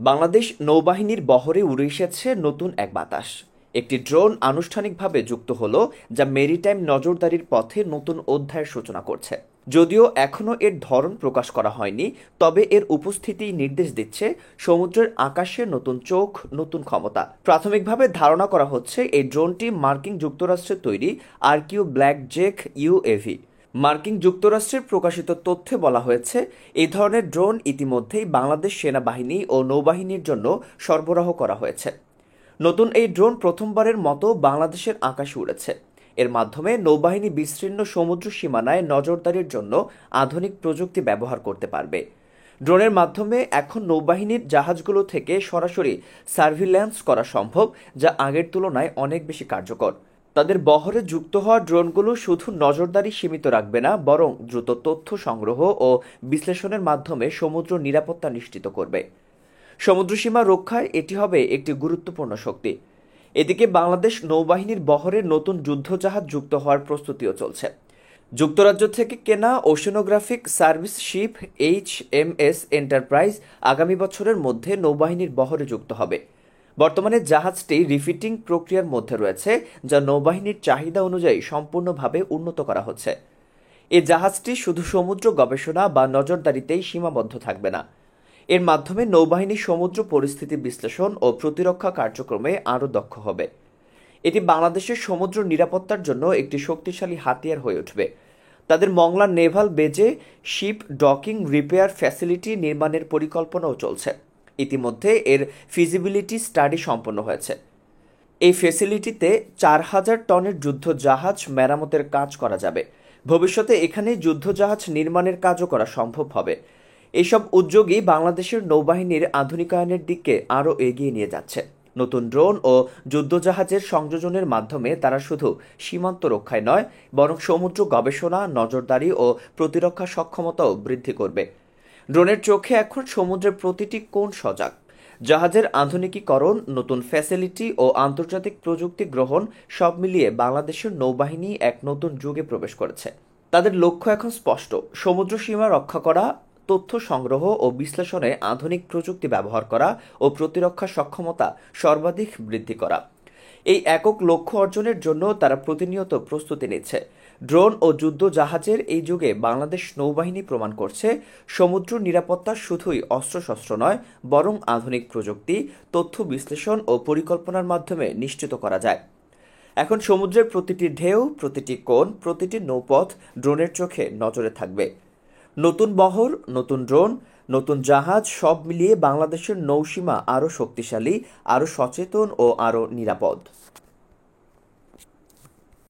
বাংলাদেশ নৌবাহিনীর বহরে উড়ে এসেছে নতুন এক বাতাস। একটি ড্রোন আনুষ্ঠানিকভাবে যুক্ত হলো, যা মেরিটাইম নজরদারির পথে নতুন অধ্যায়ের সূচনা করছে। যদিও এখনও এর ধরন প্রকাশ করা হয়নি, তবে এর উপস্থিতি নির্দেশ দিচ্ছে সমুদ্রের আকাশে নতুন চোখ, নতুন ক্ষমতা। প্রাথমিকভাবে ধারণা করা হচ্ছে এই ড্রোনটি মার্কিন যুক্তরাষ্ট্রের তৈরি আরকিউ ব্ল্যাক জেক ইউএভি। মার্কিন যুক্তরাষ্ট্রের প্রকাশিত তথ্যে বলা হয়েছে, এই ধরনের ড্রোন ইতিমধ্যেই বাংলাদেশ সেনাবাহিনী ও নৌবাহিনীর জন্য সরবরাহ করা হয়েছে। নতুন এই ড্রোন প্রথমবারের মতো বাংলাদেশের আকাশে উড়েছে। এর মাধ্যমে নৌবাহিনী বিস্তীর্ণ সমুদ্র সীমানায় নজরদারির জন্য আধুনিক প্রযুক্তি ব্যবহার করতে পারবে। ড্রোনের মাধ্যমে এখন নৌবাহিনীর জাহাজগুলো থেকে সরাসরি সার্ভিল্যান্স করা সম্ভব, যা আগের তুলনায় অনেক বেশি কার্যকর। তাদের বহরে যুক্ত হওয়া ড্রোনগুলো শুধু নজরদারি সীমিত রাখবে না, বরং দ্রুত তথ্য সংগ্রহ ও বিশ্লেষণের মাধ্যমে সমুদ্র নিরাপত্তা নিশ্চিত করবে। সমুদ্রসীমা রক্ষায় এটি হবে একটি গুরুত্বপূর্ণ শক্তি। এদিকে বাংলাদেশ নৌবাহিনীর বহরে নতুন যুদ্ধজাহাজ যুক্ত হওয়ার প্রস্তুতিও চলছে। যুক্তরাজ্য থেকে কেনা oceanographic service ship HMS Enterprise আগামী বছরের মধ্যে নৌবাহিনীর বহরে যুক্ত হবে। বর্তমানে জাহাজটি রিফিটিং প্রক্রিয়ার মধ্যে রয়েছে, যা নৌবাহিনীর চাহিদা অনুযায়ী সম্পূর্ণভাবে উন্নত করা হচ্ছে। এই জাহাজটি শুধু সমুদ্র গবেষণা বা নজরদারিতেই সীমাবদ্ধ থাকবে না। এর মাধ্যমে নৌবাহিনী সমুদ্র পরিস্থিতি বিশ্লেষণ ও প্রতিরক্ষা কার্যক্রমে আরও দক্ষ হবে। এটি বাংলাদেশের সমুদ্র নিরাপত্তার জন্য একটি শক্তিশালী হাতিয়ার হয়ে উঠবে। তাদের মংলা নেভাল বেজে শিপ ডকিং রিপেয়ার ফ্যাসিলিটি নির্মাণের পরিকল্পনাও চলছে। ইতিমধ্যে এর ফিজিবিলিটি স্টাডি সম্পন্ন হয়েছে। এই ফ্যাসিলিটিতে 4,000 টনের যুদ্ধজাহাজ মেরামতের কাজ করা যাবে। ভবিষ্যতে এখানে যুদ্ধজাহাজ নির্মাণের কাজও করা সম্ভব হবে। এইসব উদ্যোগই বাংলাদেশের নৌবাহিনীর আধুনিকায়নের দিকে আরও এগিয়ে নিয়ে যাচ্ছে। নতুন ড্রোন ও যুদ্ধজাহাজের সংযোজনের মাধ্যমে তারা শুধু সীমান্ত রক্ষায় নয়, বরং সমুদ্র গবেষণা, নজরদারি ও প্রতিরক্ষা সক্ষমতাও বৃদ্ধি করবে। ড্রোনের চোখে এখন সমুদ্রের প্রতিটি কোণ সজাগ। জাহাজের আধুনিকীকরণ, নতুন ফ্যাসিলিটি ও আন্তর্জাতিক প্রযুক্তি গ্রহণ সব মিলিয়ে বাংলাদেশের নৌবাহিনী এক নতুন যুগে প্রবেশ করেছে। তাদের লক্ষ্য এখন স্পষ্ট: সমুদ্র সীমা রক্ষা করা, তথ্য সংগ্রহ ও বিশ্লেষণে আধুনিক প্রযুক্তি ব্যবহার করা ও প্রতিরক্ষা সক্ষমতা সর্বাধিক বৃদ্ধি করা। এই একক লক্ষ্য অর্জনের জন্য তারা প্রতিনিয়ত প্রস্তুতি নিচ্ছে। ড্রোন ও যুদ্ধ জাহাজের এই যুগে বাংলাদেশ নৌবাহিনী প্রমাণ করছে, সমুদ্র নিরাপত্তা শুধুই অস্ত্রশস্ত্র নয়, বরং আধুনিক প্রযুক্তি, তথ্য বিশ্লেষণ ও পরিকল্পনার মাধ্যমে নিশ্চিত করা যায়। এখন সমুদ্রের প্রতিটি ঢেউ, প্রতিটি কোণ, প্রতিটি নৌপথ ড্রোনের চোখে নজরে থাকবে। নতুন বহর, নতুন ড্রোন, নতুন জাহাজ, সব মিলিয়ে বাংলাদেশের নৌসীমা আরও শক্তিশালী, আরও সচেতন ও আরও নিরাপদ।